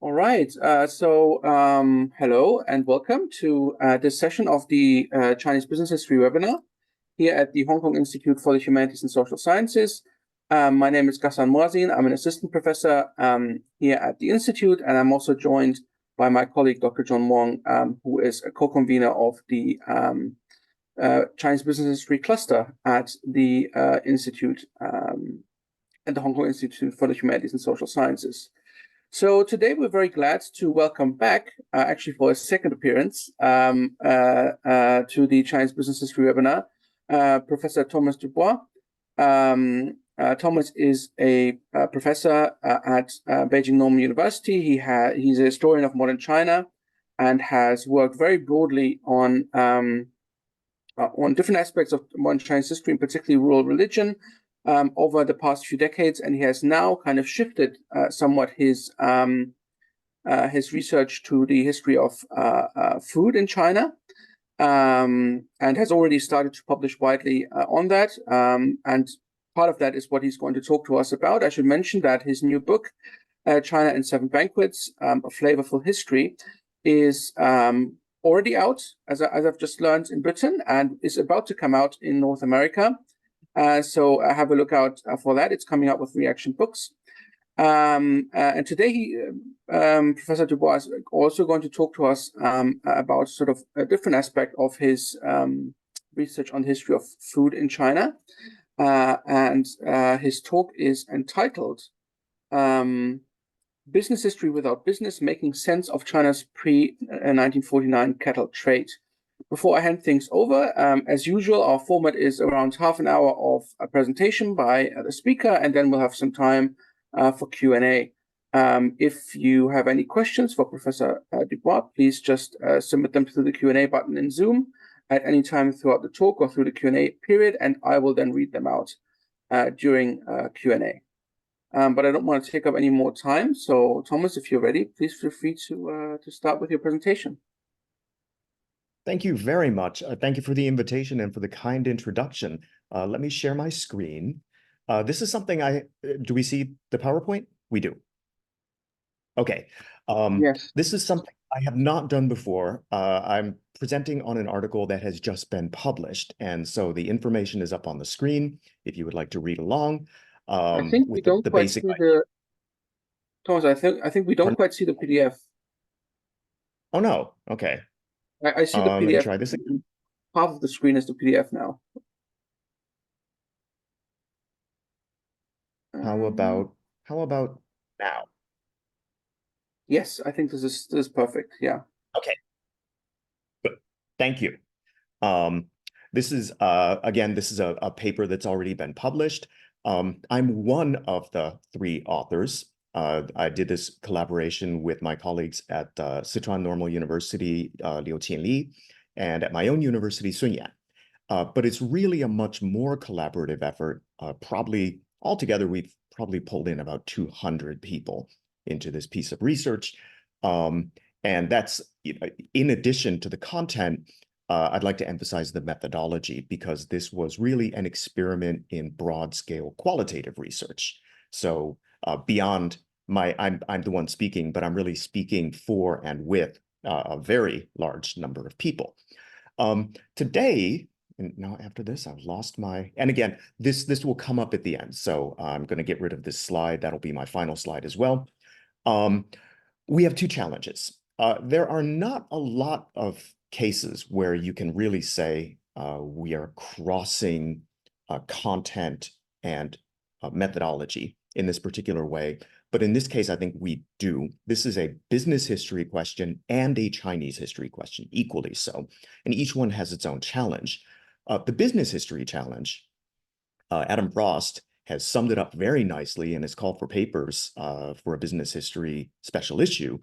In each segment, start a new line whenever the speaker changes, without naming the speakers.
All right. Hello and welcome to this session of the Chinese Business History webinar here at the Hong Kong Institute for the Humanities and Social Sciences. My name is Ghassan Muazzin. I'm an assistant professor here at the Institute, and I'm also joined by my colleague, Dr. John Wong, who is a co-convener of the Chinese Business History cluster at the Institute, at the Hong Kong Institute for the Humanities and Social Sciences. So today we're very glad to welcome back, actually for a second appearance, to the Chinese Business History webinar, Professor Thomas DuBois. Thomas is a professor at Beijing Normal University. He's a historian of modern China and has worked very broadly on different aspects of modern Chinese history, and particularly rural religion, over the past few decades, and he has now kind of shifted somewhat his research to the history of food in China, and has already started to publish widely on that. And part of that is what he's going to talk to us about. I should mention that his new book, China and Seven Banquets, A Flavorful History, is already out, as I've just learned, in Britain, and is about to come out in North America. So have a look out for that. It's coming out with Reaction Books. And today, Professor DuBois is also going to talk to us about sort of a different aspect of his research on the history of food in China. And his talk is entitled Business History Without Business, Making Sense of China's Pre-1949 Cattle Trade. Before I hand things over, as usual, our format is around half an hour of a presentation by the speaker, and then we'll have some time for Q&A. If you have any questions for Professor DuBois, please just submit them through the Q&A button in Zoom at any time throughout the talk or through the Q&A period, and I will then read them out during Q&A. But I don't want to take up any more time, so Thomas, if you're ready, please feel free to start with your presentation.
Thank you very much. Thank you for the invitation and for the kind introduction. Let me share my screen. This is something do we see the PowerPoint? We do. Okay.
Yes.
This is something I have not done before. I'm presenting on an article that has just been published. And so the information is up on the screen if you would like to read along.
I think we don't quite see the... Thomas, I think we don't quite see the PDF.
Oh, no. Okay.
I see the PDF.
Let me try this again.
Half of the screen is the PDF now.
How about now?
Yes, I think this is perfect. Yeah.
Okay. Good. Thank you. This is again, this is a paper that's already been published. I'm one of the three authors. I did this collaboration with my colleagues at Sichuan Normal University, Liu Qinli, and at my own university, Sun Yan. But it's really a much more collaborative effort. Probably altogether, we've probably pulled in about 200 people into this piece of research. And that's, in addition to the content, I'd like to emphasize the methodology, because this was really an experiment in broad-scale qualitative research. So beyond I'm the one speaking, but I'm really speaking for and with a very large number of people. Today, and now after this, I've lost my, and again, this will come up at the end. So I'm going to get rid of this slide. That'll be my final slide as well. We have two challenges. There are not a lot of cases where you can really say we are crossing content and methodology in this particular way. But in this case, I think we do. This is a business history question and a Chinese history question, equally so. And each one has its own challenge. The business history challenge, Adam Frost has summed it up very nicely in his call for papers for a business history special issue.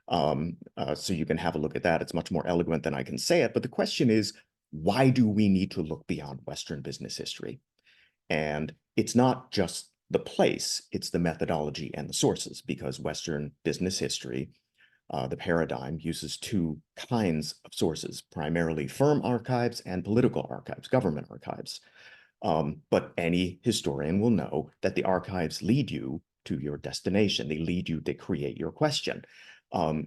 So you can have a look at that. It's much more eloquent than I can say it. But the question is, why do we need to look beyond Western business history? And it's not just the place, it's the methodology and the sources, because Western business history, the paradigm, uses two kinds of sources, primarily firm archives and political archives, government archives. But any historian will know that the archives lead you to your destination. They lead you, they create your question.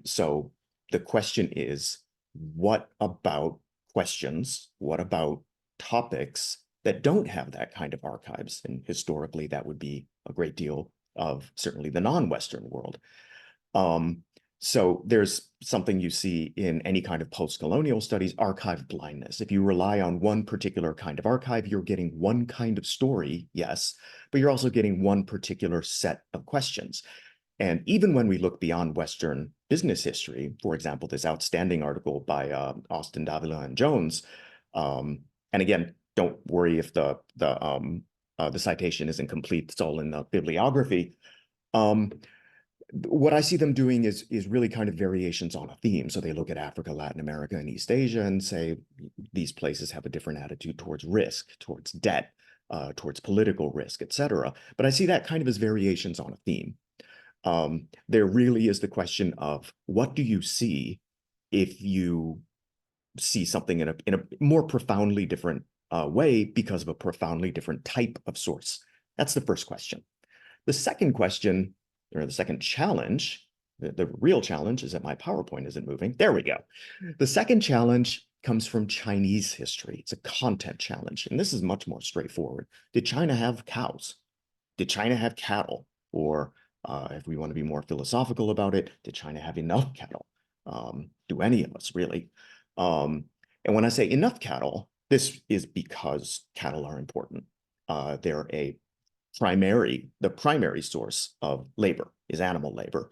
So the question is, what about questions? What about topics that don't have that kind of archives? And historically, that would be a great deal of certainly the non-Western world. So there's something you see in any kind of post-colonial studies, archive blindness. If you rely on one particular kind of archive, you're getting one kind of story, yes, but you're also getting one particular set of questions. And even when we look beyond Western business history, for example, this outstanding article by Austin, Davila, and Jones, and again, don't worry if the citation isn't complete, it's all in the bibliography. What I see them doing is really kind of variations on a theme. So they look at Africa, Latin America, and East Asia and say these places have a different attitude towards risk, towards debt, towards political risk, et cetera. But I see that kind of as variations on a theme. There really is the question of what do you see if you see something in a more profoundly different way because of a profoundly different type of source? That's the first question. The second question, or the second challenge, the real challenge is that my PowerPoint isn't moving. There we go. The second challenge comes from Chinese history. It's a content challenge, and this is much more straightforward. Did China have cows? Did China have cattle? Or if we want to be more philosophical about it, did China have enough cattle? Do any of us really? And when I say enough cattle, this is because cattle are important. They're the primary source of labor is animal labor.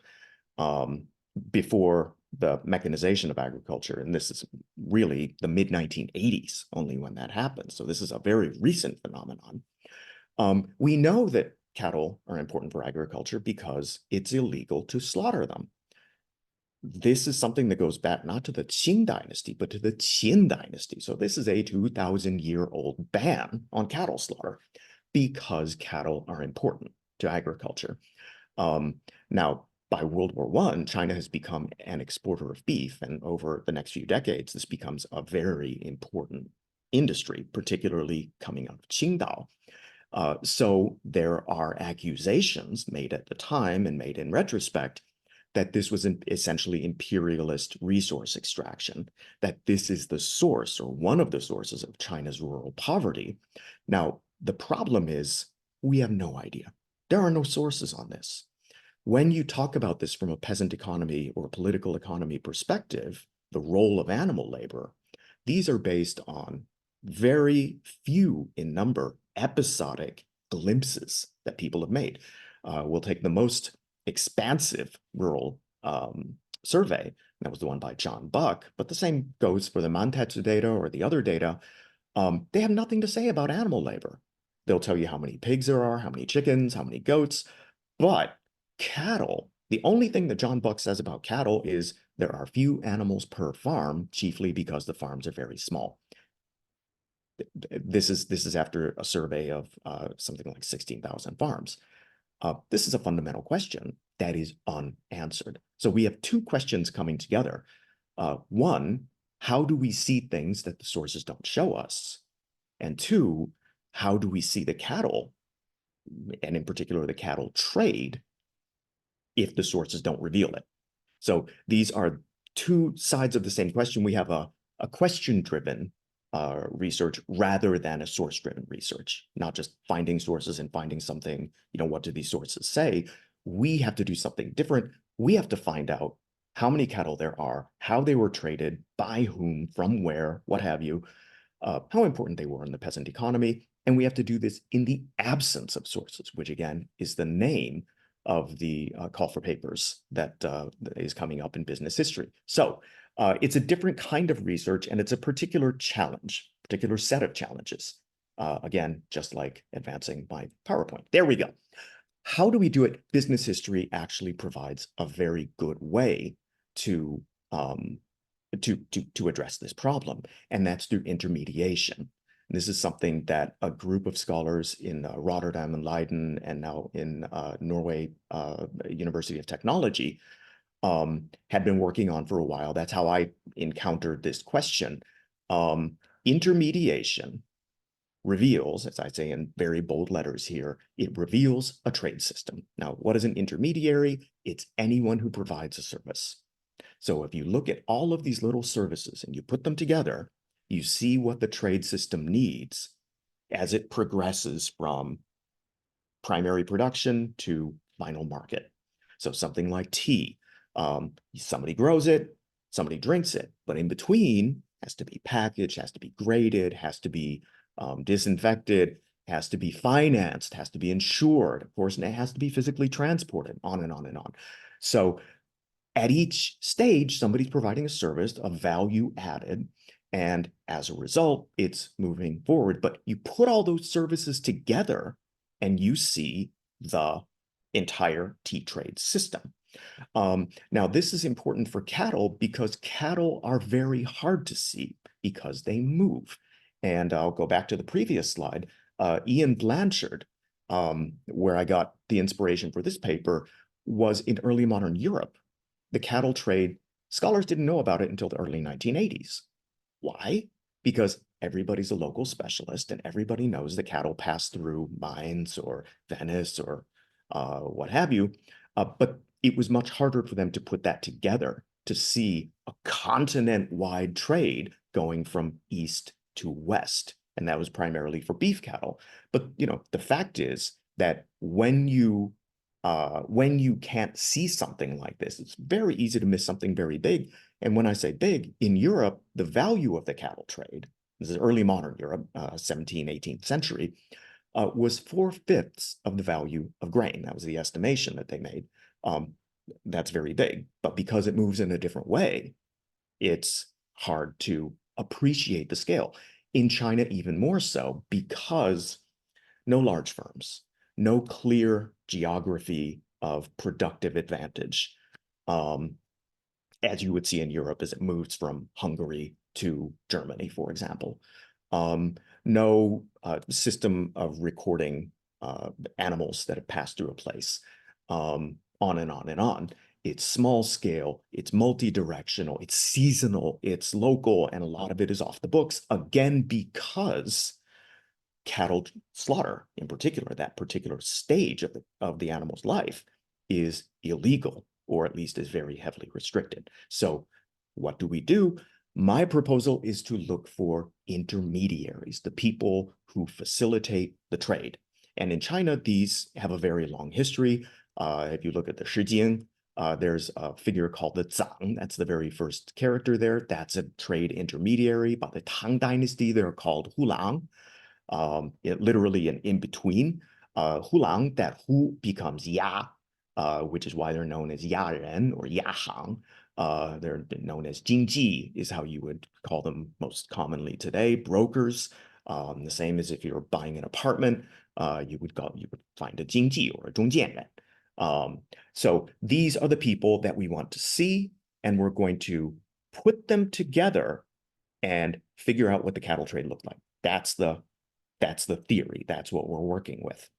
Before the mechanization of agriculture, and this is really the mid-1980s only when that happened. So this is a very recent phenomenon. We know that cattle are important for agriculture because it's illegal to slaughter them. This is something that goes back not to the Qing dynasty, but to the Qin dynasty. So this is a 2,000-year-old ban on cattle slaughter because cattle are important to agriculture. Now, by World War I, China has become an exporter of beef, and over the next few decades, this becomes a very important industry, particularly coming out of Qingdao. So there are accusations made at the time and made in retrospect that this was essentially imperialist resource extraction, that this is the source or one of the sources of China's rural poverty. Now, the problem is we have no idea. There are no sources on this. When you talk about this from a peasant economy or political economy perspective, the role of animal labor, these are based on very few in number episodic glimpses that people have made. We'll take the most expansive rural survey. That was the one by John Buck, but the same goes for the Mantetsu data or the other data. They have nothing to say about animal labor. They'll tell you how many pigs there are, how many chickens, how many goats, but cattle, the only thing that John Buck says about cattle is there are few animals per farm, chiefly because the farms are very small. This is after a survey of something like 16,000 farms. This is a fundamental question that is unanswered. So we have two questions coming together. One, how do we see things that the sources don't show us? And two, how do we see the cattle, and in particular the cattle trade, if the sources don't reveal it? So these are two sides of the same question. We have a question-driven research rather than a source-driven research, not just finding sources and finding something, what do these sources say? We have to do something different. We have to find out how many cattle there are, how they were traded, by whom, from where, what have you, how important they were in the peasant economy. And we have to do this in the absence of sources, which again is the name of the call for papers that is coming up in business history. So it's a different kind of research, and it's a particular challenge, particular set of challenges. Again, just like advancing my PowerPoint. There we go. How do we do it? Business history actually provides a very good way to address this problem, and that's through intermediation. This is something that a group of scholars in Rotterdam and Leiden, and now in Norway University of Technology, had been working on for a while. That's how I encountered this question. Intermediation reveals, as I say in very bold letters here, it reveals a trade system. Now, what is an intermediary? It's anyone who provides a service. So if you look at all of these little services and you put them together, you see what the trade system needs as it progresses from primary production to final market. So something like tea, somebody grows it, somebody drinks it, but in between has to be packaged, has to be graded, has to be disinfected, has to be financed, has to be insured, of course, and it has to be physically transported, on and on and on. So at each stage, somebody's providing a service of value added, and as a result, it's moving forward. But you put all those services together and you see the entire tea trade system. Now, this is important for cattle because cattle are very hard to see because they move. And I'll go back to the previous slide. Ian Blanchard, where I got the inspiration for this paper, was in early modern Europe. The cattle trade, scholars didn't know about it until the early 1980s. Why? Because everybody's a local specialist and everybody knows that cattle pass through Mainz or Venice or what have you. But it was much harder for them to put that together to see a continent-wide trade going from east to west. And that was primarily for beef cattle. But, you know, the fact is that when you can't see something like this, it's very easy to miss something very big. And when I say big, in Europe, the value of the cattle trade, this is early modern Europe, 17th, 18th century, was 4/5 of the value of grain. That was the estimation that they made. That's very big, but because it moves in a different way, it's hard to appreciate the scale. In China, even more so, because no large firms, no clear geography of productive advantage, as you would see in Europe as it moves from Hungary to Germany, for example. No system of recording animals that have passed through a place, on and on and on. It's small scale, it's multi-directional, it's seasonal, it's local, and a lot of it is off the books, again, because cattle slaughter, in particular, that particular stage of the animal's life, is illegal, or at least is very heavily restricted. So what do? My proposal is to look for intermediaries, the people who facilitate the trade. And in China, these have a very long history. If you look at the Shijing, there's a figure called the Zhang. That's the very first character there. That's a trade intermediary. By the Tang Dynasty, they're called Hulang. Literally an in-between. Hulang, that Hu becomes Ya, which is why they're known as Ya Ren or Ya Hang. They're known as Jingji, is how you would call them most commonly today. Brokers, the same as if you're buying an apartment, you would find a Jingji or a Zhongjianren. So these are the people that we want to see, and we're going to put them together and figure out what the cattle trade looked like. That's the theory. That's what we're working with.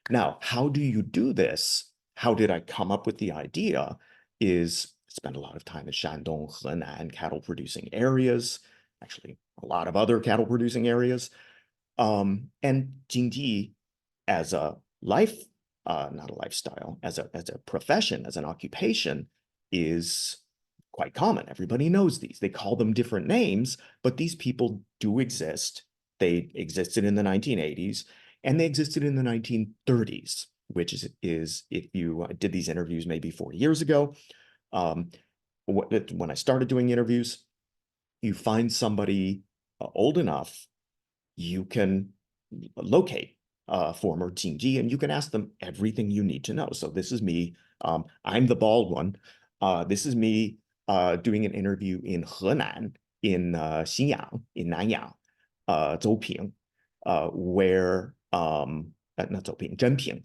Now, how do you do this? How did I come up with the idea? Is spend a lot of time in Shandong, Henan cattle producing areas, actually a lot of other cattle producing areas. And Jingji as a life, not a lifestyle, as a profession, as an occupation, is quite common. Everybody knows these. They call them different names, but these people do exist. They existed in the 1980s, and they existed in the 1930s, which is if you did these interviews maybe 40 years ago. When I started doing interviews, you find somebody old enough, you can locate former Jingji, and you can ask them everything you need to know. So this is me. I'm the bald one. This is me doing an interview in Henan, in Xinyang, in Nanyang, Zhouping, where not Zhouping, Zhenping,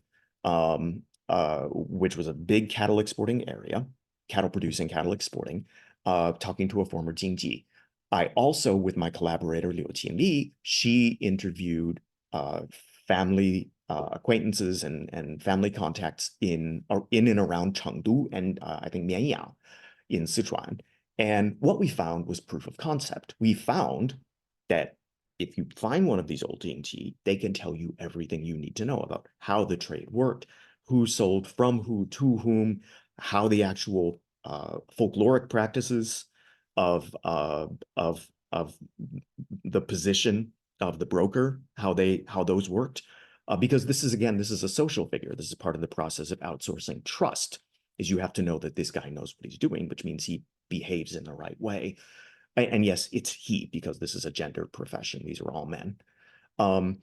which was a big cattle exporting area, cattle exporting, talking to a former Jingji. I also, with my collaborator Liu Qinli, she interviewed family acquaintances and family contacts in and around Chengdu and I think Mianyang in Sichuan. And what we found was proof of concept. We found that if you find one of these old D&T, they can tell you everything you need to know about how the trade worked, who sold from who to whom, how the actual folkloric practices of the position of the broker, how those worked, because this is a social figure. This is part of the process of outsourcing trust. Is you have to know that this guy knows what he's doing, which means he behaves in the right way. And yes, it's he, because this is a gendered profession. These are all men. And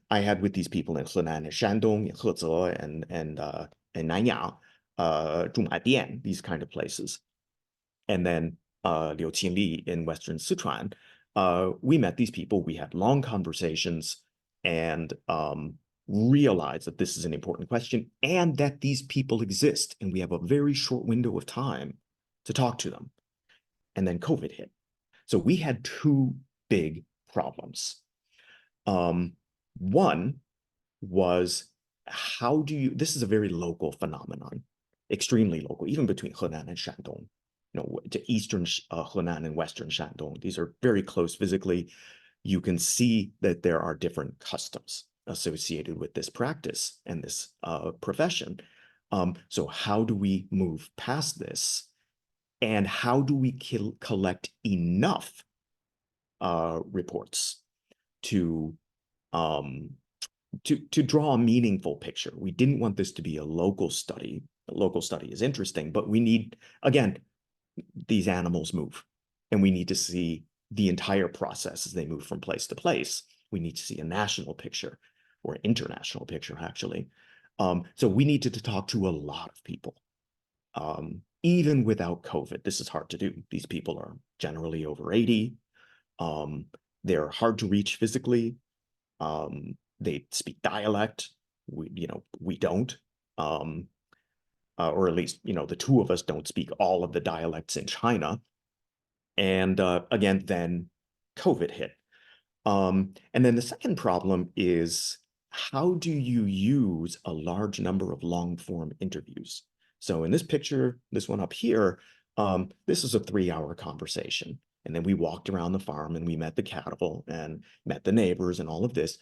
I had with these people in Henan and Shandong, Heze and Nanyang, Zhongmadian, these kind of places. And then Liu Qinli in Western Sichuan. We met these people, we had long conversations, and realized that this is an important question and that these people exist. And we have a very short window of time to talk to them. And then COVID hit. So we had two big problems. One was, this is a very local phenomenon, extremely local, even between Henan and Shandong, to eastern Henan and western Shandong. These are very close physically. You can see that there are different customs associated with this practice and this profession. So how do we move past this? And how do we collect enough reports to draw a meaningful picture? We didn't want this to be a local study. A local study is interesting, but we need, again, these animals move, and we need to see the entire process as they move from place to place. We need to see a national picture, or international picture, actually. So we needed to talk to a lot of people. Even without COVID, this is hard to do. These people are generally over 80. They're hard to reach physically. They speak dialect. We don't. Or at least, the two of us don't speak all of the dialects in China. And again, then COVID hit. And then the second problem is, how do you use a large number of long-form interviews? So in this picture, this one up here, this is a 3-hour conversation. And then we walked around the farm and we met the cattle and met the neighbors and all of this.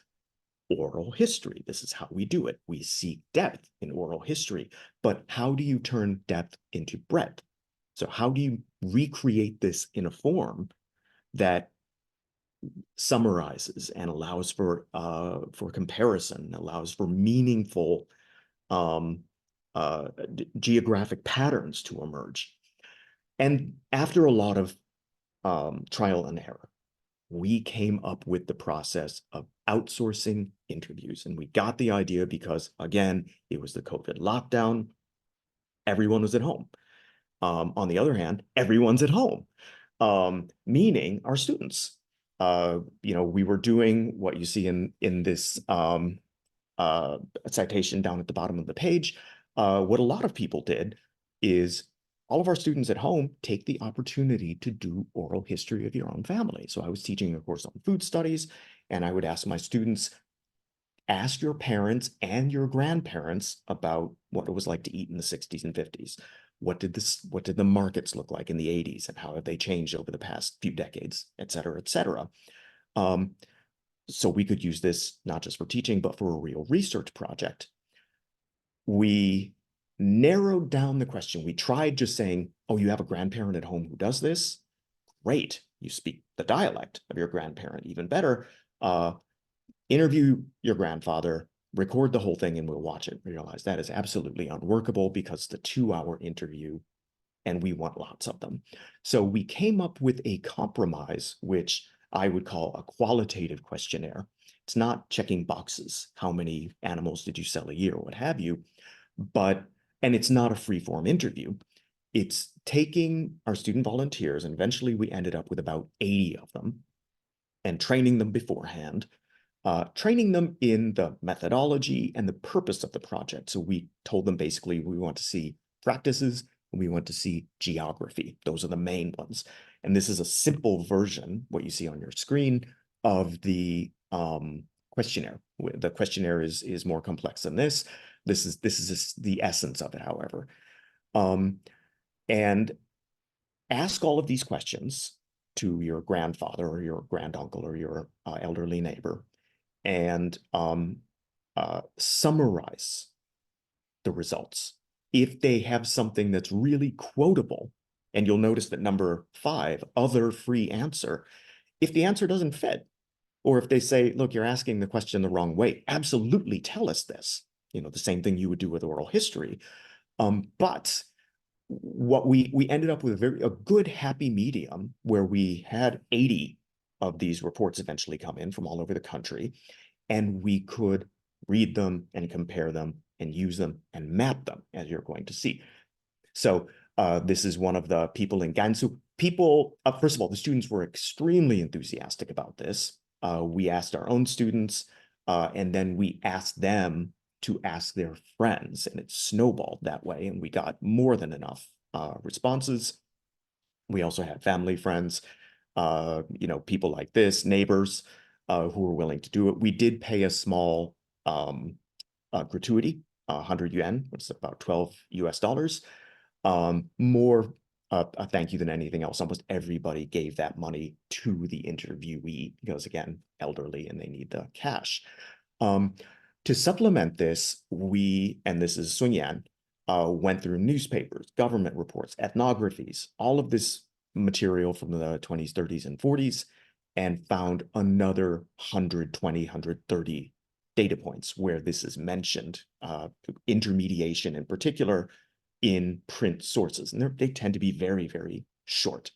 Oral history. This is how we do it. We seek depth in oral history, but how do you turn depth into breadth? So how do you recreate this in a form that summarizes and allows for comparison, allows for meaningful geographic patterns to emerge? And after a lot of trial and error, we came up with the process of outsourcing interviews. And we got the idea because, again, it was the COVID lockdown. Everyone was at home. On the other hand, everyone's at home, meaning our students. We were doing what you see in this citation down at the bottom of the page. What a lot of people did is, all of our students at home take the opportunity to do oral history of your own family. So I was teaching a course on food studies, and I would ask my students, ask your parents and your grandparents about what it was like to eat in the 60s and 50s. What did the markets look like in the 80s, and how have they changed over the past few decades, et cetera, et cetera. So we could use this not just for teaching, but for a real research project. We narrowed down the question. We tried just saying, oh, you have a grandparent at home who does this? Great. You speak the dialect of your grandparent, even better. Interview your grandfather, record the whole thing, and we'll watch it. We realize that is absolutely unworkable because the 2-hour interview, and we want lots of them. So we came up with a compromise, which I would call a qualitative questionnaire. It's not checking boxes. How many animals did you sell a year, what have you? And it's not a free-form interview. It's taking our student volunteers, and eventually we ended up with about 80 of them, and training them beforehand, training them in the methodology and the purpose of the project. So we told them basically we want to see practices and we want to see geography. Those are the main ones. And this is a simple version, what you see on your screen, of the questionnaire. The questionnaire is more complex than this. This is the essence of it, however. And ask all of these questions to your grandfather or your granduncle or your elderly neighbor and summarize the results. If they have something that's really quotable, and you'll notice that number 5, other free answer, if the answer doesn't fit, or if they say, look, you're asking the question the wrong way, absolutely tell us this. You know, the same thing you would do with oral history. But what we ended up with a good happy medium where we had 80 of these reports eventually come in from all over the country, and we could read them and compare them and use them and map them, as you're going to see. So this is one of the people in Gansu. People, first of all, the students were extremely enthusiastic about this. We asked our own students, and then we asked them to ask their friends, and it snowballed that way, and we got more than enough responses. We also had family friends, you know, people like this, neighbors who were willing to do it. We did pay a small gratuity, 100 yuan, which is about 12 US dollars. More a thank you than anything else. Almost everybody gave that money to the interviewee because, again, elderly and they need the cash. To supplement this, and this is Sun Yan, went through newspapers, government reports, ethnographies, all of this material from the 20s, 30s, and 40s, and found another 120, 130 data points where this is mentioned, intermediation in particular, in print sources. And they tend to be very, very short.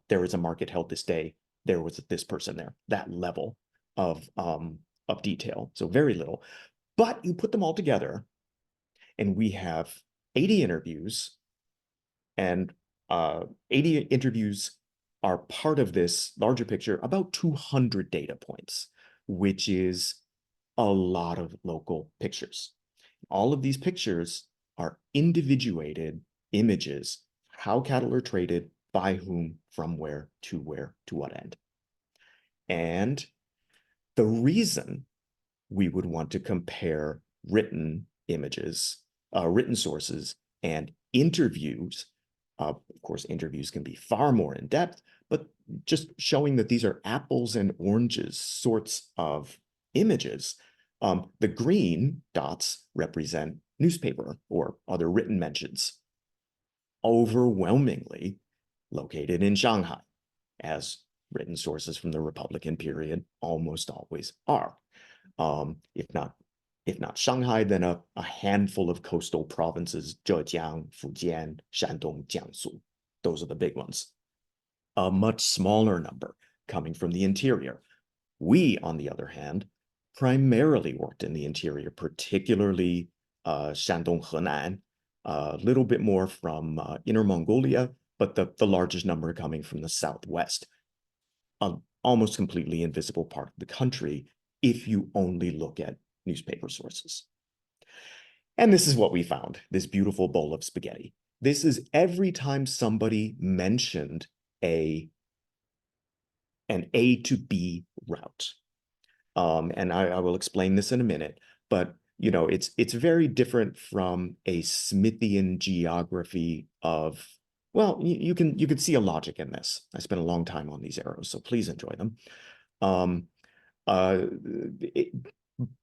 There was a market held this day. There was this person there, that level of detail. So very little. But you put them all together, and we have 80 interviews, and 80 interviews are part of this larger picture, about 200 data points, which is a lot of local pictures. All of these pictures are individuated images, how cattle are traded, by whom, from where, to what end. And the reason we would want to compare written images, written sources, and interviews, of course, interviews can be far more in depth, but just showing that these are apples and oranges sorts of images. The green dots represent newspaper or other written mentions, overwhelmingly located in Shanghai, as written sources from the Republican period almost always are. If not Shanghai, then a handful of coastal provinces, Zhejiang, Fujian, Shandong, Jiangsu. Those are the big ones. A much smaller number coming from the interior. We, on the other hand, primarily worked in the interior, particularly Shandong, Henan, a little bit more from Inner Mongolia, but the largest number coming from the southwest, almost completely invisible part of the country if you only look at newspaper sources. And this is what we found, this beautiful bowl of spaghetti. This is every time somebody mentioned an A to B route. And I will explain this in a minute, but you know, it's very different from a Smithian geography of, well, you can see a logic in this. I spent a long time on these arrows, so please enjoy them.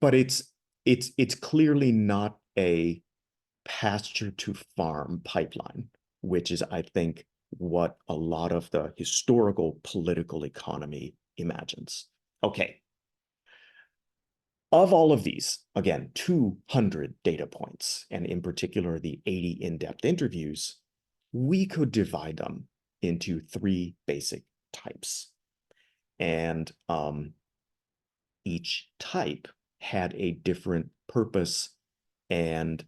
But it's clearly not a pasture to farm pipeline, which is, I think, what a lot of the historical political economy imagines. Okay. Of all of these, again, 200 data points, and in particular, the 80 in-depth interviews, we could divide them into 3 basic types. And each type had a different purpose and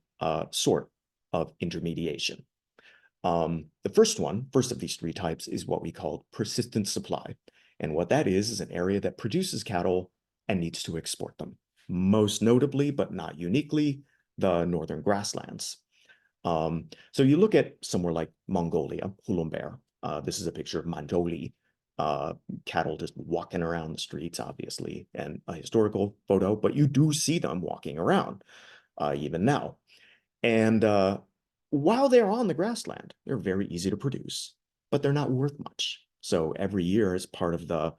sort of intermediation. The first of these 3 types is what we call persistent supply. And what that is an area that produces cattle and needs to export them. Most notably, but not uniquely, the northern grasslands. So you look at somewhere like Mongolia, Hulunbuir. This is a picture of Mandoli, cattle just walking around the streets, obviously, and a historical photo, but you do see them walking around even now. And while they're on the grassland, they're very easy to produce, but they're not worth much. So every year, as part of the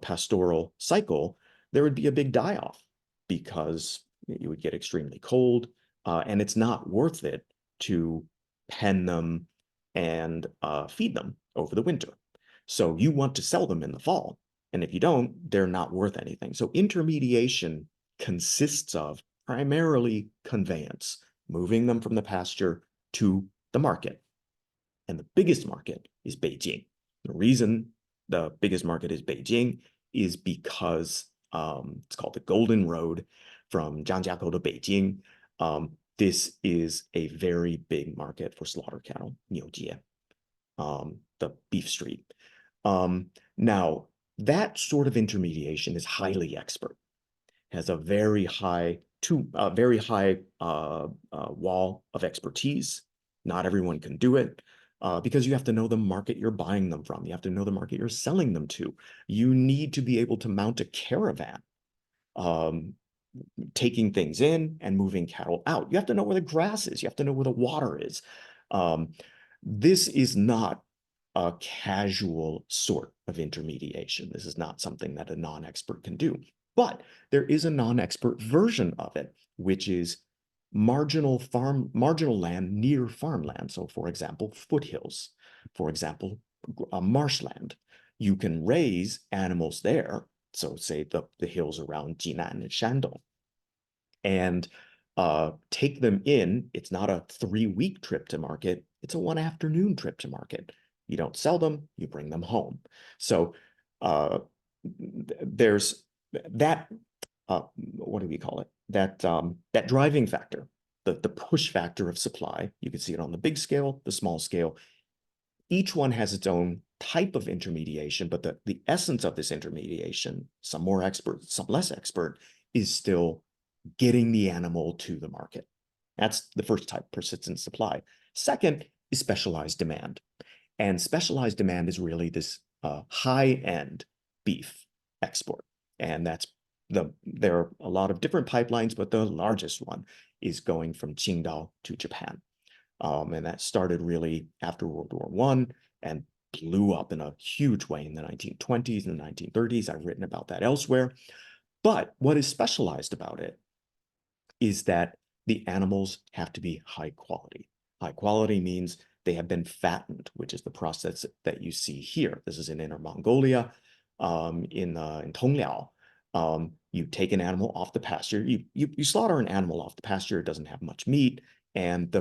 pastoral cycle, there would be a big die-off because you would get extremely cold, and it's not worth it to pen them and feed them over the winter. So you want to sell them in the fall. And if you don't, they're not worth anything. So intermediation consists of primarily conveyance, moving them from the pasture to the market. And the biggest market is Beijing. The reason the biggest market is Beijing is because it's called the Golden Road from Zhangjiakou to Beijing. This is a very big market for slaughter cattle, 牛街, the beef street. Now, that sort of intermediation is highly expert, has a very high wall of expertise. Not everyone can do it because you have to know the market you're buying them from. You have to know the market you're selling them to. You need to be able to mount a caravan, taking things in and moving cattle out. You have to know where the grass is. You have to know where the water is. This is not a casual sort of intermediation. This is not something that a non-expert can do. But there is a non-expert version of it, which is marginal land near farmland. So, for example, foothills, for example, marshland. You can raise animals there. So, say the hills around Jinan and Shandong, and take them in. It's not a 3-week trip to market. It's a 1-afternoon trip to market. You don't sell them, you bring them home. So there's that, what do we call it? That driving factor, the push factor of supply. You can see it on the big scale, the small scale. Each one has its own type of intermediation, but the essence of this intermediation, some more expert, some less expert, is still getting the animal to the market. That's the first type, persistent supply. Second is specialized demand. And specialized demand is really this high-end beef export. And there are a lot of different pipelines, but the largest one is going from Qingdao to Japan. And that started really after World War I and blew up in a huge way in the 1920s and the 1930s. I've written about that elsewhere. But what is specialized about it is that the animals have to be high quality. High quality means they have been fattened, which is the process that you see here. This is in Inner Mongolia, in Tongliao. You take an animal off the pasture. You slaughter an animal off the pasture. It doesn't have much meat, and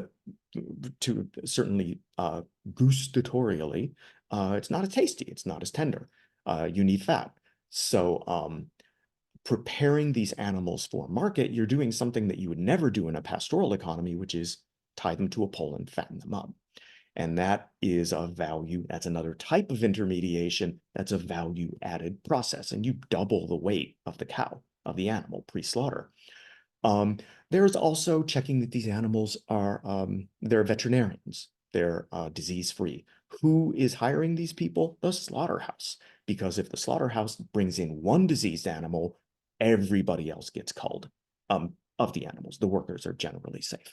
certainly gustatorially, it's not as tasty. It's not as tender. You need fat. So preparing these animals for market, you're doing something that you would never do in a pastoral economy, which is tie them to a pole and fatten them up. And that is a value. That's another type of intermediation. That's a value added process. And you double the weight of the cow, of the animal pre-slaughter. There's also checking that these animals are, they're veterinarians. They're disease-free. Who is hiring these people? The slaughterhouse. Because if the slaughterhouse brings in one diseased animal, everybody else gets culled of the animals. The workers are generally safe.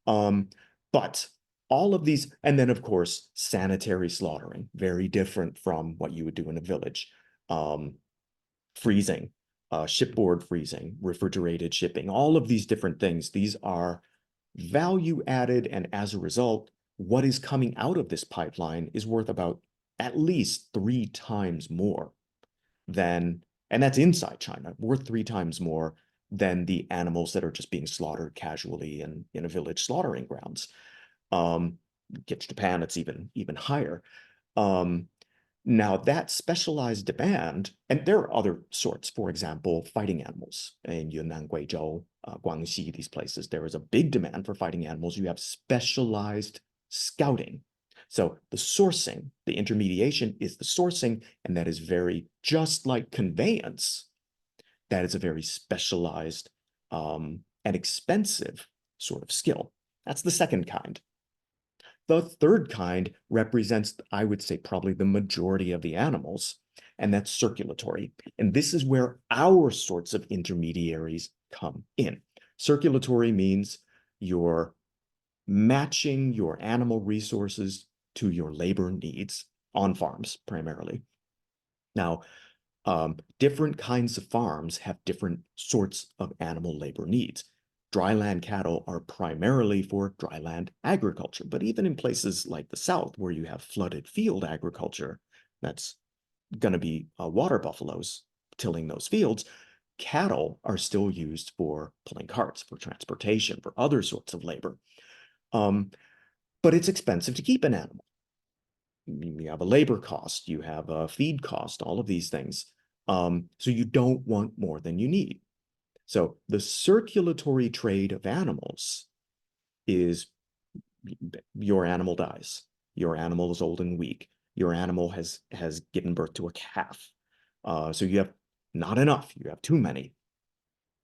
But all of these, and then of course, sanitary slaughtering, very different from what you would do in a village. Freezing, shipboard freezing, refrigerated shipping, all of these different things, these are value added. And as a result, what is coming out of this pipeline is worth about at least 3 times more than, and that's inside China, worth 3 times more than the animals that are just being slaughtered casually in a village slaughtering grounds. Get to Japan, it's even higher. Now that specialized demand, and there are other sorts, for example, fighting animals in Yunnan, Guizhou, Guangxi, these places, there is a big demand for fighting animals. You have specialized scouting. So the sourcing, the intermediation is the sourcing, and that is very, just like conveyance, that is a very specialized and expensive sort of skill. That's the second kind. The third kind represents, I would say, probably the majority of the animals, and that's circulatory. And this is where our sorts of intermediaries come in. Circulatory means you're matching your animal resources to your labor needs. on farms primarily. Now, different kinds of farms have different sorts of animal labor needs. Dryland cattle are primarily for dryland agriculture, but even in places like the South, where you have flooded field agriculture, that's going to be water buffaloes tilling those fields. Cattle are still used for pulling carts, for transportation, for other sorts of labor. But it's expensive to keep an animal. You have a labor cost, you have a feed cost, all of these things. So you don't want more than you need. So the circulatory trade of animals is your animal dies. Your animal is old and weak. Your animal has given birth to a calf. So you have not enough, you have too many.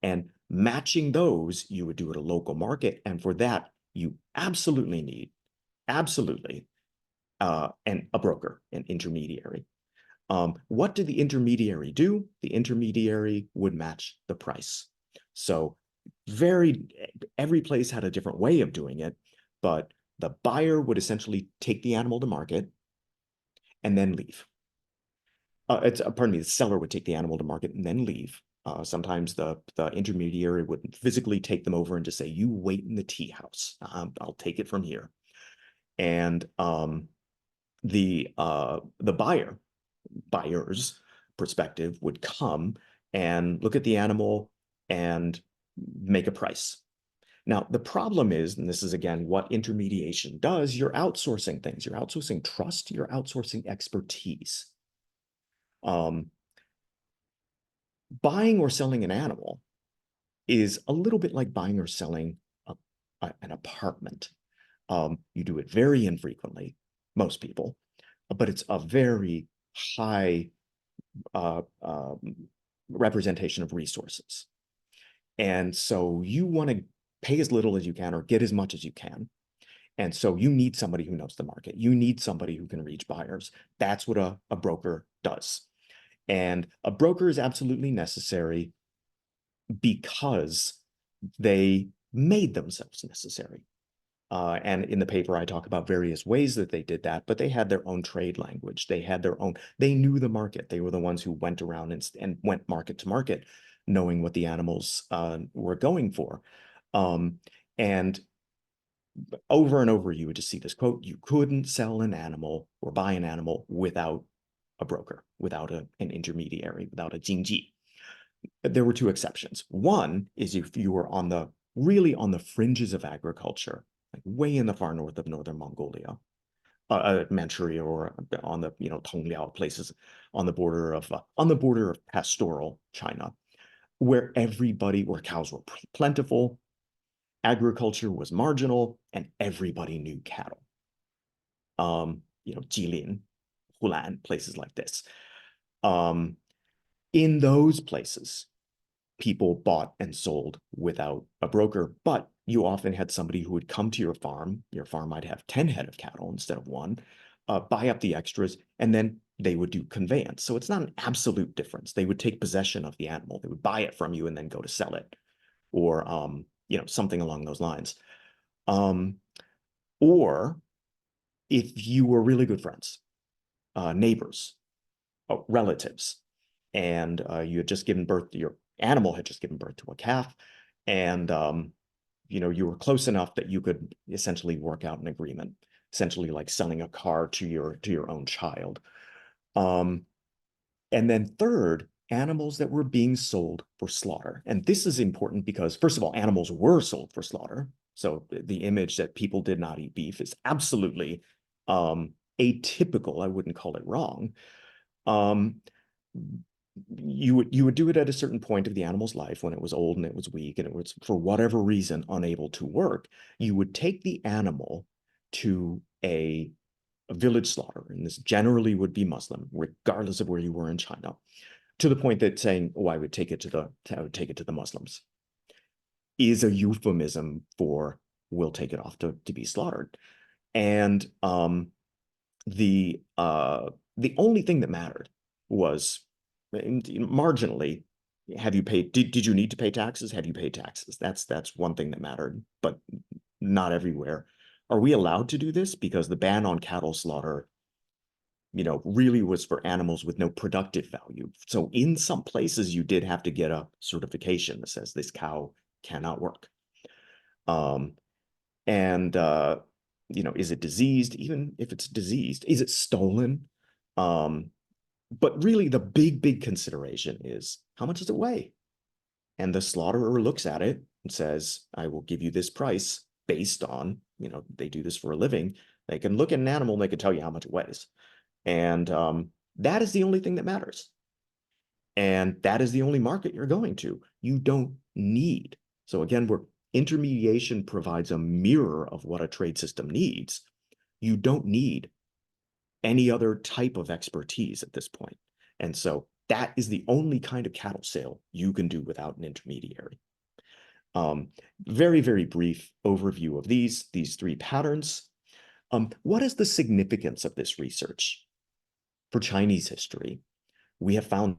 And matching those, you would do at a local market. And for that, you absolutely need, and a broker, an intermediary. What did the intermediary do? The intermediary would match the price. So every place had a different way of doing it, but the buyer would essentially take the animal to market and then leave. Pardon me, the seller would take the animal to market and then leave. Sometimes the intermediary would physically take them over and just say, you wait in the tea house. I'll take it from here. And the buyer's perspective would come and look at the animal and make a price. Now, the problem is, and this is again what intermediation does, you're outsourcing things. You're outsourcing trust, you're outsourcing expertise. Buying or selling an animal is a little bit like buying or selling an apartment. You do it very infrequently, most people, but it's a very high representation of resources. And so you want to pay as little as you can or get as much as you can. And so you need somebody who knows the market. You need somebody who can reach buyers. That's what a broker does. And a broker is absolutely necessary because they made themselves necessary. And in the paper, I talk about various ways that they did that, but they had their own trade language. They had their own, they knew the market. They were the ones who went around and went market to market, knowing what the animals were going for. And over and over, you would just see this quote, you couldn't sell an animal or buy an animal without a broker, without an intermediary, without a jingji. There were two exceptions. One is if you were really on the fringes of agriculture, like way in the far north of northern Mongolia, Manchuria, or on the Tongliao places on the border of pastoral China, where cows were plentiful, agriculture was marginal, and everybody knew cattle. Jilin, Hulan, places like this. In those places, people bought and sold without a broker, but you often had somebody who would come to your farm. Your farm might have 10 head of cattle instead of one, buy up the extras, and then they would do conveyance. So it's not an absolute difference. They would take possession of the animal. They would buy it from you and then go to sell it, or something along those lines. Or if you were really good friends, neighbors, relatives, and you had just given birth to your animal had just given birth to a calf, and you were close enough that you could essentially work out an agreement, essentially like selling a car to your own child. And then third, animals that were being sold for slaughter. And this is important because, first of all, animals were sold for slaughter. So the image that people did not eat beef is absolutely atypical. I wouldn't call it wrong. You would do it at a certain point of the animal's life when it was old and it was weak and it was, for whatever reason, unable to work. You would take the animal to a village slaughter, and this generally would be Muslim, regardless of where you were in China, to the point that saying, "Oh, I would take it to the Muslims," is a euphemism for "we'll take it off to be slaughtered." And the only thing that mattered was, marginally, have you paid? Did you need to pay taxes? Have you paid taxes? That's one thing that mattered, but not everywhere. Are we allowed to do this? Because the ban on cattle slaughter really was for animals with no productive value. So in some places, you did have to get a certification that says this cow cannot work. And is it diseased? Even if it's diseased, is it stolen? But really, the big consideration is how much does it weigh? And the slaughterer looks at it and says, I will give you this price based on, they do this for a living. They can look at an animal and they can tell you how much it weighs. And that is the only thing that matters. And that is the only market you're going to. You don't need. So again, intermediation provides a mirror of what a trade system needs. You don't need any other type of expertise at this point. And so that is the only kind of cattle sale you can do without an intermediary. Very brief overview of these three patterns. What is the significance of this research? For Chinese history, we have found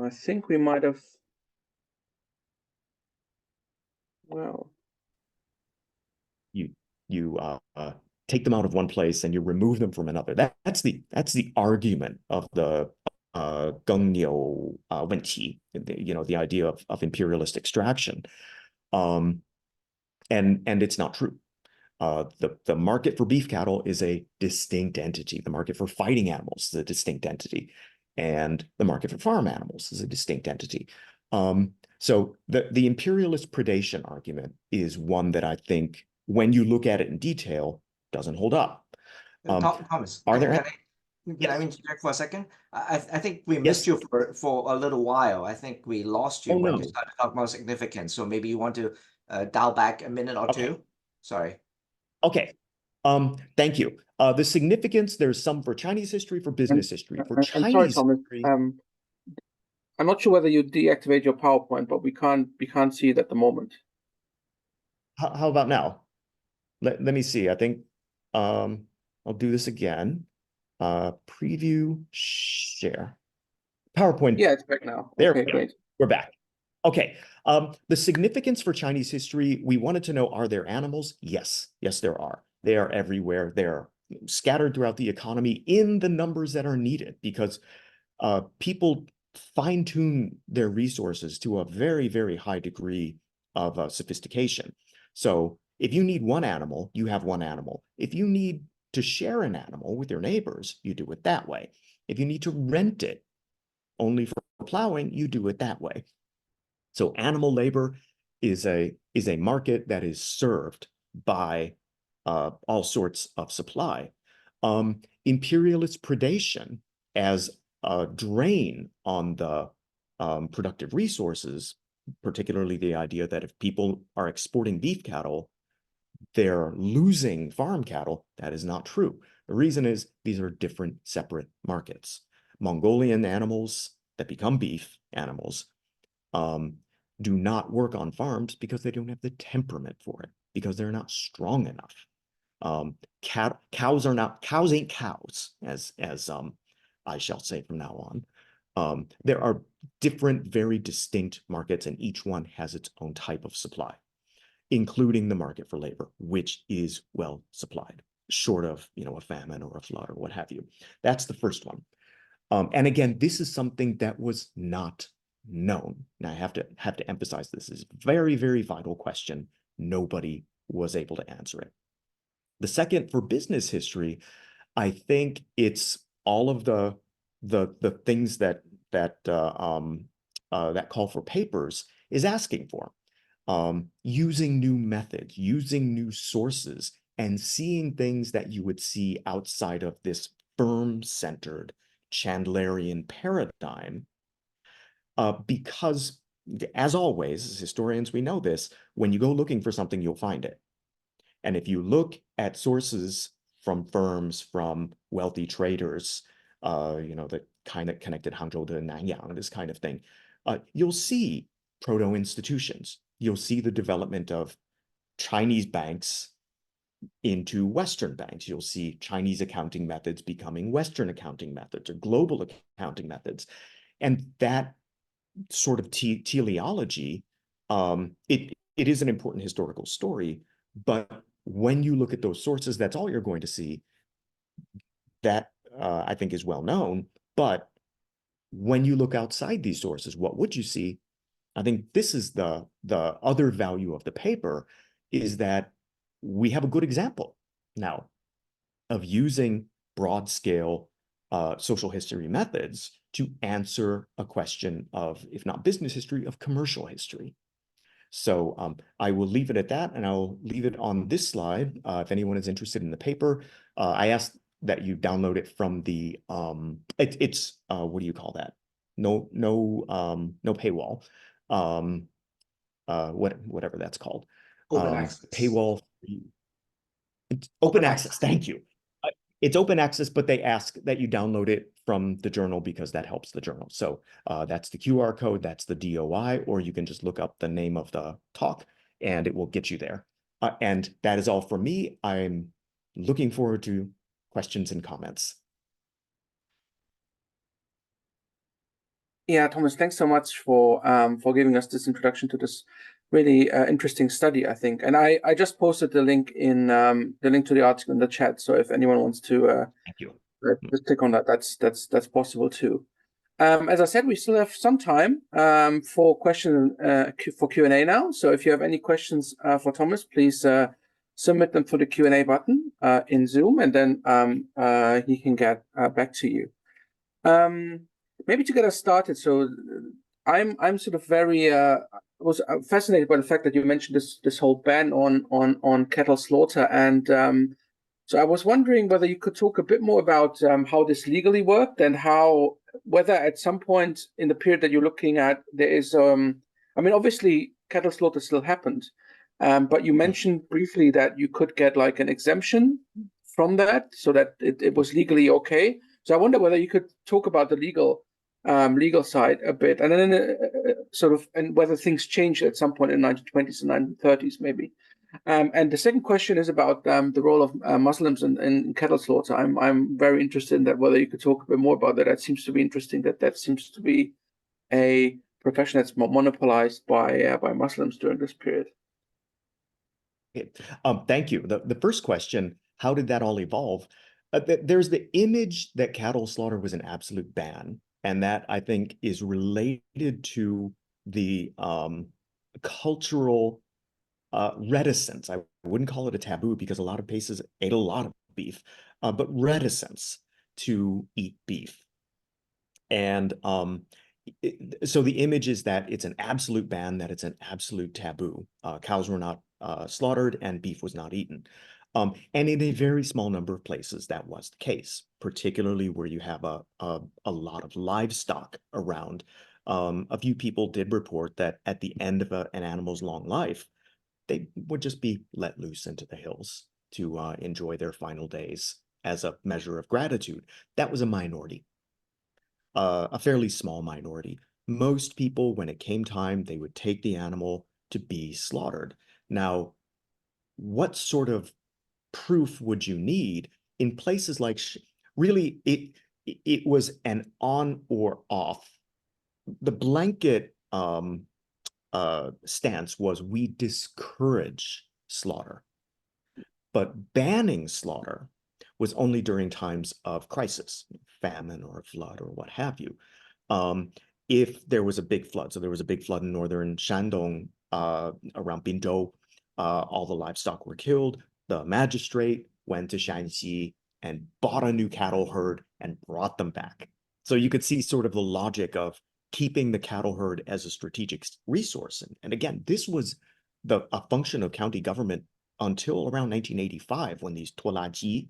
I think we might have. Well,
you take them out of one place and you remove them from another. That's the argument of the Gengniu Wenqi, the idea of imperialist extraction. And it's not true. The market for beef cattle is a distinct entity. The market for fighting animals is a distinct entity. And the market for farm animals is a distinct entity. So the imperialist predation argument is one that I think, when you look at it in detail, doesn't hold up.
Thomas,
Are there?
Can I interject for a second? I think we
Yes.
missed you for a little while. I think we lost you
Oh,
when
no.
we started talking about significance. So maybe you want to dial back a minute or
Okay.
two. Sorry.
Okay. Thank you. The significance, there's some for Chinese history, for business history. For
I'm sorry,
Chinese
Thomas.
history,
I'm not sure whether you deactivate your PowerPoint, but we can't see it at the moment.
how about now? Let me see. I think I'll do this again. Preview, share. PowerPoint.
Yeah, it's back now.
There
Okay,
we go.
great.
We're back. Okay. The significance for Chinese history, we wanted to know, are there animals? Yes. Yes, there are. They are everywhere. They're scattered throughout the economy in the numbers that are needed, because people fine-tune their resources to a very high degree of sophistication. So if you need one animal, you have one animal. If you need to share an animal with your neighbors, you do it that way. If you need to rent it only for plowing, you do it that way. So animal labor is a market that is served by all sorts of supply. Imperialist predation as a drain on the productive resources, particularly the idea that if people are exporting beef cattle, they're losing farm cattle. That is not true. The reason is these are different, separate markets. Mongolian animals that become beef animals do not work on farms because they don't have the temperament for it, because they're not strong enough. Cows ain't cows, as I shall say from now on. There are different, very distinct markets, and each one has its own type of supply, including the market for labor, which is well supplied, short of a famine or a flood or what have you. That's the first one. And again, this is something that was not known. Now I have to emphasize this is a very vital question. Nobody was able to answer it. The second, for business history, I think it's all of the things that call for papers is asking for. Using new methods, using new sources, and seeing things that you would see outside of this firm-centered Chandlerian paradigm, because, as always, as historians, we know this, when you go looking for something, you'll find it. And if you look at sources from firms, from wealthy traders, that kind of connected Hangzhou to Nanyang, this kind of thing. You'll see proto-institutions. You'll see the development of Chinese banks into Western banks. You'll see Chinese accounting methods becoming Western accounting methods or global accounting methods. And that sort of teleology, it is an important historical story, but when you look at those sources, that's all you're going to see. That I think is well known, but when you look outside these sources, what would you see? I think this is the other value of the paper, is that we have a good example now of using broad scale social history methods to answer a question of, if not business history, of commercial history. So I will leave it at that, and I'll leave it on this slide. If anyone is interested in the paper, I asked that you download it from the it's what do you call that? No paywall. Whatever that's called.
Open access.
Paywall. It's open access. Thank you. It's open access, but they ask that you download it from the journal because that helps the journal. So that's the QR code, that's the DOI, or you can just look up the name of the talk and it will get you there. And that is all from me. I'm looking forward to questions and comments.
Yeah, Thomas, thanks so much for giving us this introduction to this really interesting study, I think. And I just posted the link in the link to the article in the chat. So if anyone wants to
Thank you.
just click on that, that's possible too. As I said, we still have some time for question for Q&A now. So if you have any questions for Thomas, please submit them through the Q&A button in Zoom, and then he can get back to you. Maybe to get us started, so I'm sort of very was fascinated by the fact that you mentioned this whole ban on cattle slaughter, and so I was wondering whether you could talk a bit more about how this legally worked, and whether at some point in the period that you're looking at there is I mean, obviously cattle slaughter still happened, but you mentioned briefly that you could get like an exemption from that, so that it was legally okay. So I wonder whether you could talk about the legal side a bit, and then and whether things changed at some point in the 1920s and 1930s maybe. And the second question is about the role of Muslims in cattle slaughter. I'm very interested in that, whether you could talk a bit more about that. That seems to be interesting, that seems to be a profession that's monopolized by Muslims during this period.
Okay. Thank you. The first question, how did that all evolve? There's the image that cattle slaughter was an absolute ban, and that I think is related to the cultural reticence. I wouldn't call it a taboo because a lot of places ate a lot of beef, but reticence to eat beef. And so the image is that it's an absolute ban, that it's an absolute taboo. Cows were not slaughtered and beef was not eaten. And in a very small number of places, that was the case, particularly where you have a lot of livestock around. A few people did report that at the end of an animal's long life, they would just be let loose into the hills to enjoy their final days as a measure of gratitude. That was a minority, a fairly small minority. Most people, when it came time, they would take the animal to be slaughtered. Now, what sort of proof would you need in places like really it was an on or off? The blanket stance was we discourage slaughter, but banning slaughter was only during times of crisis, famine or flood or what have you. If there was a big flood, so there was a big flood in northern Shandong around Binzhou, all the livestock were killed. The magistrate went to Shanxi and bought a new cattle herd and brought them back. So you could see sort of the logic of keeping the cattle herd as a strategic resource. And again, this was a function of county government until around 1985, when these tuolaji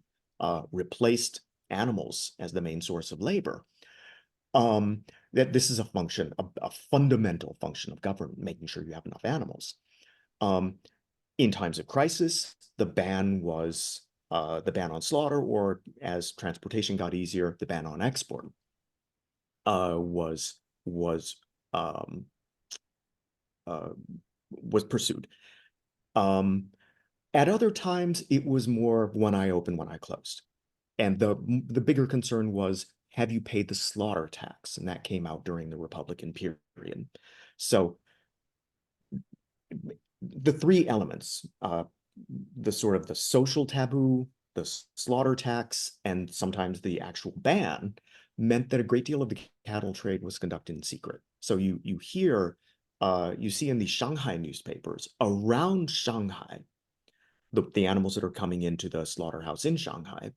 replaced animals as the main source of labor. That this is a function, a fundamental function of government, making sure you have enough animals. In times of crisis, the ban was the ban on slaughter, or as transportation got easier, the ban on export was um, pursued. At other times, it was more one eye open, one eye closed. And the bigger concern was, have you paid the slaughter tax? And that came out during the Republican period. So the three elements, the sort of the social taboo, the slaughter tax, and sometimes the actual ban, meant that a great deal of the cattle trade was conducted in secret. So you see in the Shanghai newspapers around Shanghai, the animals that are coming into the slaughterhouse in Shanghai,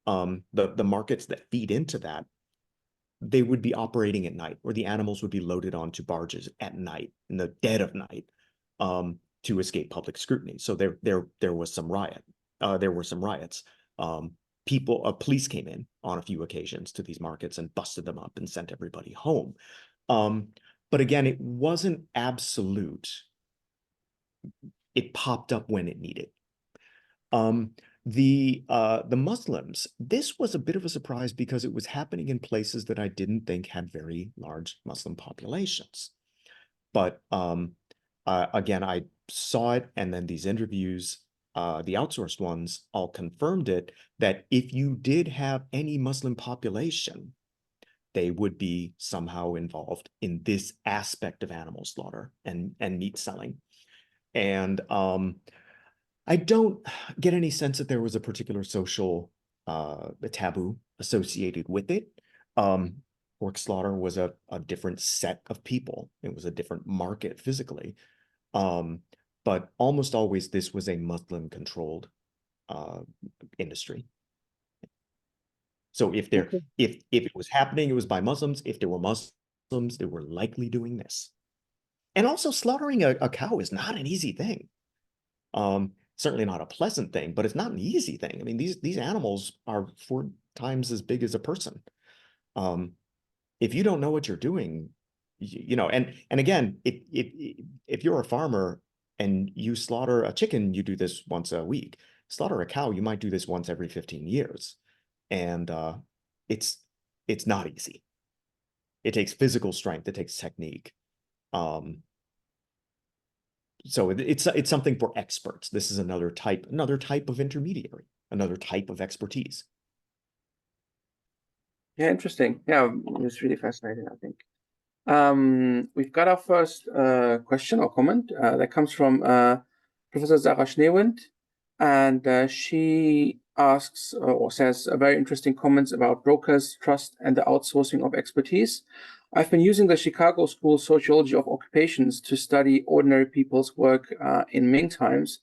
the markets that feed into that, they would be operating at night, or the animals would be loaded onto barges at night, in the dead of night, to escape public scrutiny. So there was some riot. There were some riots. Police came in on a few occasions to these markets and busted them up and sent everybody home. But again, it wasn't absolute. It popped up when it needed. The Muslims, this was a bit of a surprise because it was happening in places that I didn't think had very large Muslim populations. But again, I saw it, and then these interviews, the outsourced ones, all confirmed it, that if you did have any Muslim population, they would be somehow involved in this aspect of animal slaughter and meat selling. And I don't get any sense that there was a particular social taboo associated with it. Pork slaughter was a different set of people. It was a different market physically. But almost always this was a Muslim-controlled industry. So if it was happening, it was by Muslims. If there were Muslims, they were likely doing this. And also, slaughtering a cow is not an easy thing. Certainly not a pleasant thing, but it's not an easy thing. I mean, these animals are 4 times as big as a person. If you don't know what you're doing, and again, if you're a farmer and you slaughter a chicken, you do this once a week. Slaughter a cow, you might do this once every 15 years. And it's not easy. It takes physical strength, it takes technique. So it's something for experts. This is another type of intermediary, another type of expertise.
Yeah, interesting. Yeah, it's really fascinating, I think. We've got our first question or comment that comes from Professor Sarah Schneewind, and she asks or says very interesting comments about brokers, trust, and the outsourcing of expertise. I've been using the Chicago School Sociology of Occupations to study ordinary people's work in Ming times,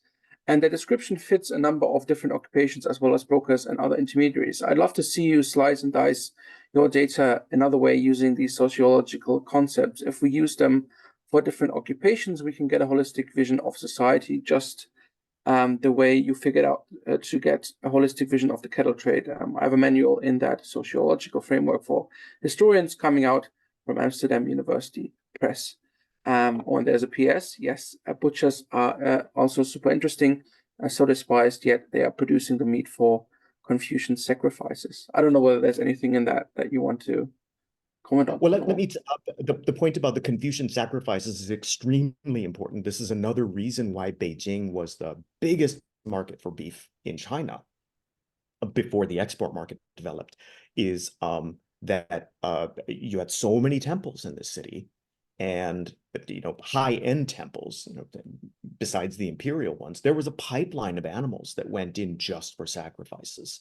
and the description fits a number of different occupations as well as brokers and other intermediaries. I'd love to see you slice and dice your data another way using these sociological concepts. If we use them for different occupations, we can get a holistic vision of society, just the way you figured out to get a holistic vision of the cattle trade. I have a manual in that sociological framework for historians coming out from Amsterdam University Press. And there's a PS. Yes, butchers are also super interesting, so despised, yet they are producing the meat for Confucian sacrifices. I don't know whether there's anything in that you want to comment on.
Well, let me the point about the Confucian sacrifices is extremely important. This is another reason why Beijing was the biggest market for beef in China before the export market developed, is that you had so many temples in this city, and high-end temples, besides the imperial ones. There was a pipeline of animals that went in just for sacrifices.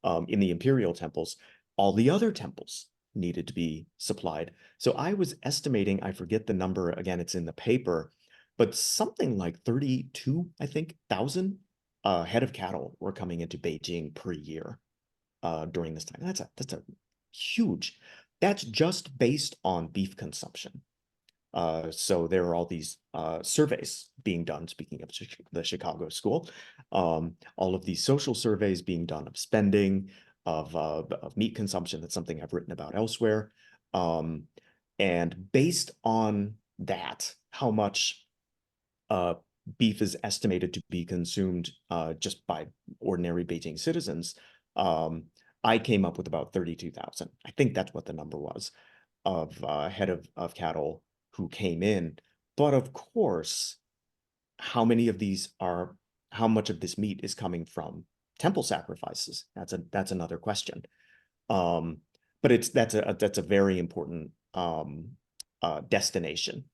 In the imperial temples, all the other temples needed to be supplied. So I was estimating, I forget the number, again, it's in the paper, but something like 32, I think, thousand head of cattle were coming into Beijing per year during this time. That's a huge, that's just based on beef consumption. So there are all these surveys being done, speaking of the Chicago School, all of these social surveys being done of spending, of meat consumption. That's something I've written about elsewhere. And based on that, how much beef is estimated to be consumed just by ordinary Beijing citizens, I came up with about 32,000. I think that's what the number was of head of cattle who came in. But of course, how much of this meat is coming from temple sacrifices? That's another question. But that's a very important destination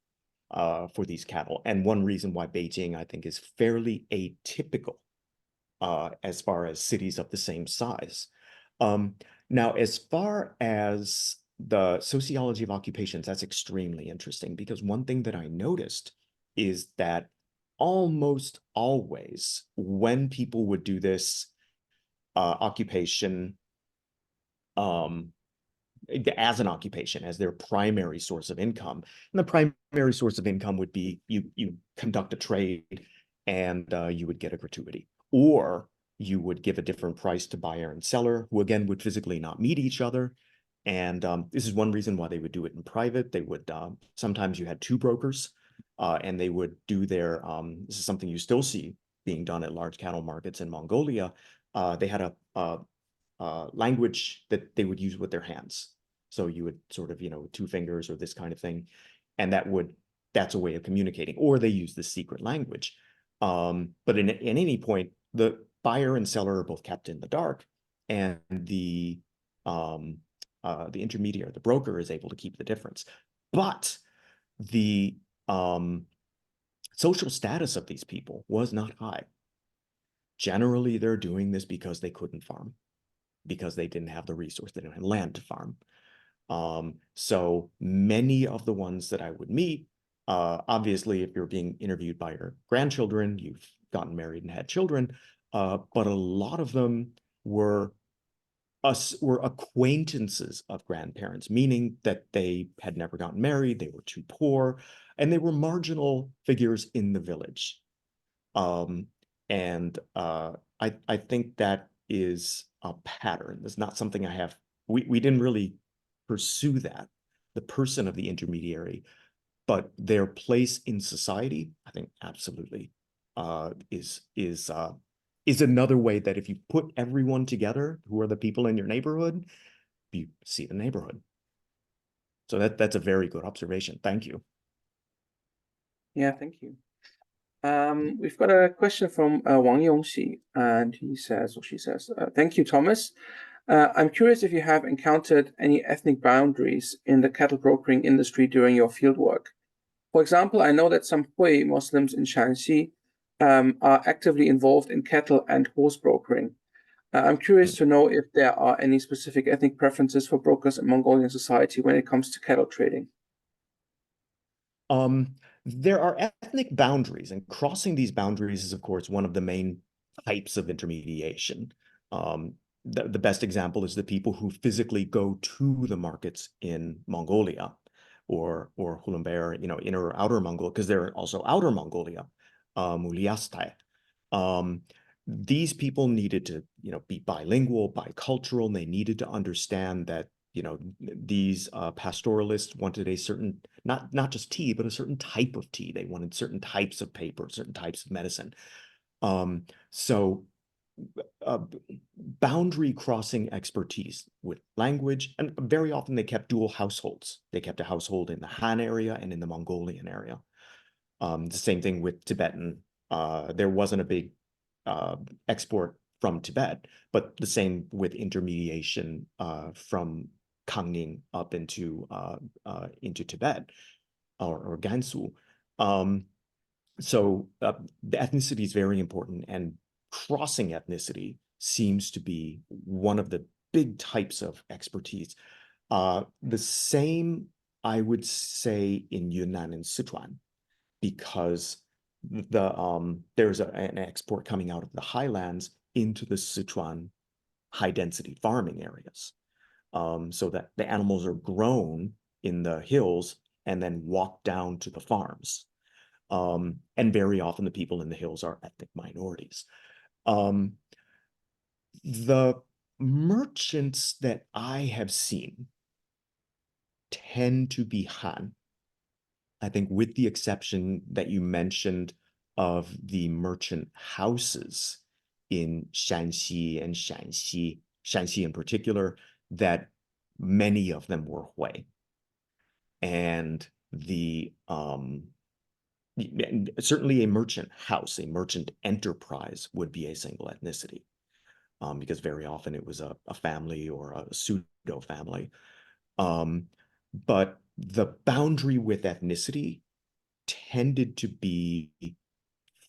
for these cattle. And one reason why Beijing, I think, is fairly atypical as far as cities of the same size. Now, as far as the sociology of occupations, that's extremely interesting, because one thing that I noticed is that almost always when people would do this occupation as an occupation, as their primary source of income, and the primary source of income would be you conduct a trade and you would get a gratuity, or you would give a different price to buyer and seller, who again would physically not meet each other. And this is one reason why they would do it in private. They would sometimes you had two brokers, and they would do their this is something you still see being done at large cattle markets in Mongolia. They had a language that they would use with their hands. So you would sort of, two fingers or this kind of thing, and that's a way of communicating. Or they use the secret language. But in any point, the buyer and seller are both kept in the dark, and the intermediary, the broker, is able to keep the difference. But the social status of these people was not high. Generally, they're doing this because they couldn't farm, because they didn't have the resource, they didn't have land to farm. So many of the ones that I would meet, obviously, if you're being interviewed by your grandchildren, you've gotten married and had children, but a lot of them were acquaintances of grandparents, meaning that they had never gotten married, they were too poor, and they were marginal figures in the village. I think that is a pattern. It's not something we didn't really pursue that, the person of the intermediary, but their place in society, I think absolutely is another way that if you put everyone together, who are the people in your neighborhood, you see the neighborhood. So that's a very good observation. Thank you.
Yeah, thank you. We've got a question from Wang Yongxi, and he says, or she says, thank you, Thomas. I'm curious if you have encountered any ethnic boundaries in the cattle brokering industry during your fieldwork. For example, I know that some Hui Muslims in Shanxi are actively involved in cattle and horse brokering. I'm curious to know if there are any specific ethnic preferences for brokers in Mongolian society when it comes to cattle trading.
There are ethnic boundaries, and crossing these boundaries is, of course, one of the main types of intermediation. The best example is the people who physically go to the markets in Mongolia or Hulunbuir, inner or outer Mongolia, because they're also outer Mongolia, Muliastai. These people needed to, be bilingual, bicultural, and they needed to understand that, these pastoralists wanted a certain, not just tea, but a certain type of tea. They wanted certain types of paper, certain types of medicine. So boundary crossing expertise with language, and very often they kept dual households. They kept a household in the Han area and in the Mongolian area. The same thing with Tibetan. There wasn't a big export from Tibet, but the same with intermediation from Kangning up into Tibet or Gansu. So the ethnicity is very important, and crossing ethnicity seems to be one of the big types of expertise. The same, I would say, in Yunnan and Sichuan, because there's an export coming out of the highlands into the Sichuan high-density farming areas, so that the animals are grown in the hills and then walked down to the farms. And very often the people in the hills are ethnic minorities. The merchants that I have seen tend to be Han. I think with the exception that you mentioned of the merchant houses in Shanxi and Shanxi in particular, that many of them were Hui. And certainly a merchant house, a merchant enterprise would be a single ethnicity, because very often it was a family or a pseudo family. But the boundary with ethnicity tended to be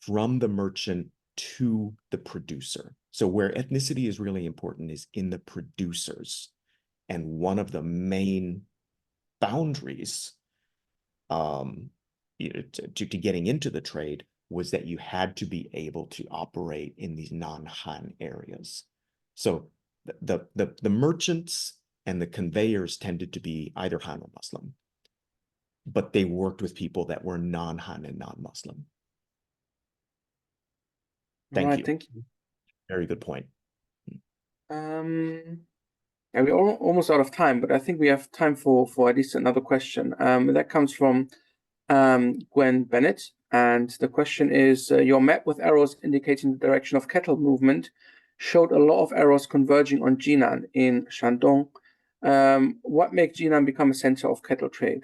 from the merchant to the producer. So where ethnicity is really important is in the producers. And one of the main boundaries to getting into the trade was that you had to be able to operate in these non-Han areas. So the merchants and the conveyors tended to be either Han or Muslim, but they worked with people that were non-Han and non-Muslim. Thank you.
Thank you.
Very good point.
Yeah, we're almost out of time, but I think we have time for at least another question. That comes from Gwen Bennett, and the question is, your map with arrows indicating the direction of cattle movement showed a lot of arrows converging on Jinan in Shandong. What makes Jinan become a center of cattle trade?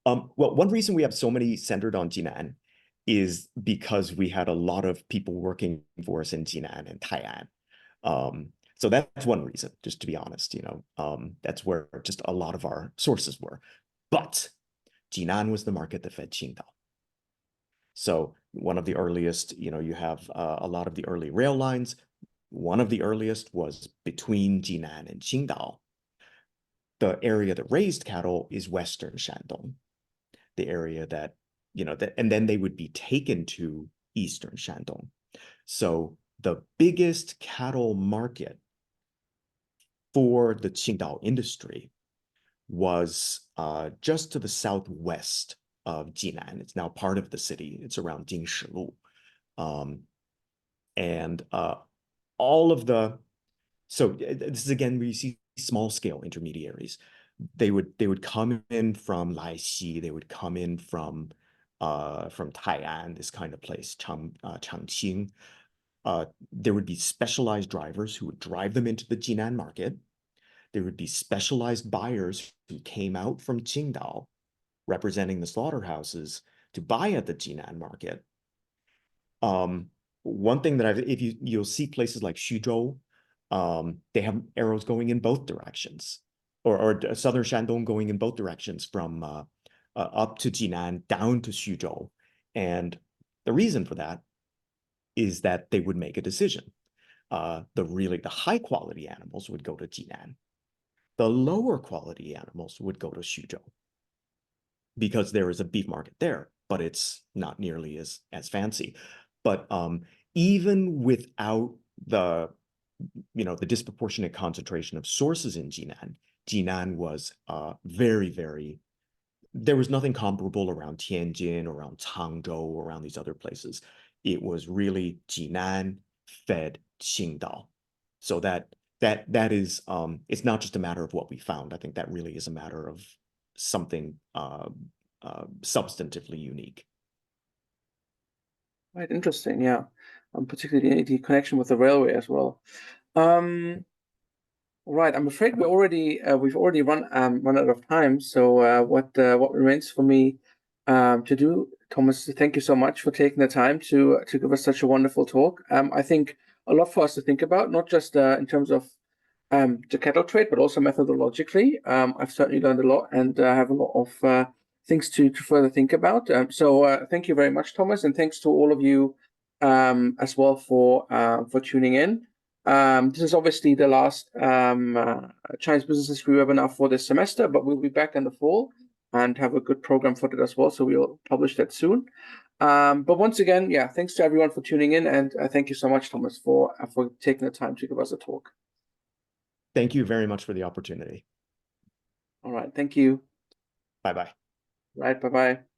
Well, one reason we have so many centered on Jinan is because we had a lot of people working for us in Jinan and Tai'an. So that's one reason, just to be honest, that's where just a lot of our sources were. But Jinan was the market that fed Qingdao. So one of the earliest, you have a lot of the early rail lines. One of the earliest was between Jinan and Qingdao. The area that raised cattle is Western Shandong, the area that, and then they would be taken to Eastern Shandong. So the biggest cattle market for the Qingdao industry was just to the southwest of Jinan. It's now part of the city. It's around Jingshilu. All of the, so this is again, we see small scale intermediaries. They would come in from Laixi, they would come in from Tai'an, this kind of place, Changqing. There would be specialized drivers who would drive them into the Jinan market. There would be specialized buyers who came out from Qingdao, representing the slaughterhouses, to buy at the Jinan market. One thing that you'll see places like Xuzhou, they have arrows going in both directions, or southern Shandong going in both directions from up to Jinan, down to Xuzhou. And the reason for that is that they would make a decision. The high quality animals would go to Jinan. The lower quality animals would go to Xuzhou, because there is a beef market there, but it's not nearly as fancy. But even without the disproportionate concentration of sources in Jinan, Jinan was very, very, there was nothing comparable around Tianjin, around Changzhou, around these other places. It was really Jinan fed Qingdao. So that is, it's not just a matter of what we found. I think that really is a matter of something substantively unique.
Right, interesting, yeah. Particularly the connection with the railway as well. Right, I'm afraid we've already run out of time. So what remains for me to do, Thomas, thank you so much for taking the time to give us such a wonderful talk. I think a lot for us to think about, not just in terms of the cattle trade, but also methodologically. I've certainly learned a lot, and have a lot of things to further think about. So thank you very much, Thomas, and thanks to all of you as well for tuning in. This is obviously the last Chinese Business History webinar for this semester, but we'll be back in the fall and have a good program for that as well. So we'll publish that soon. But once again, yeah, thanks to everyone for tuning in, and thank you so much, Thomas, for taking the time to give us a talk.
Thank you very much for the opportunity.
All right, thank you.
Bye-bye.
Right, bye-bye.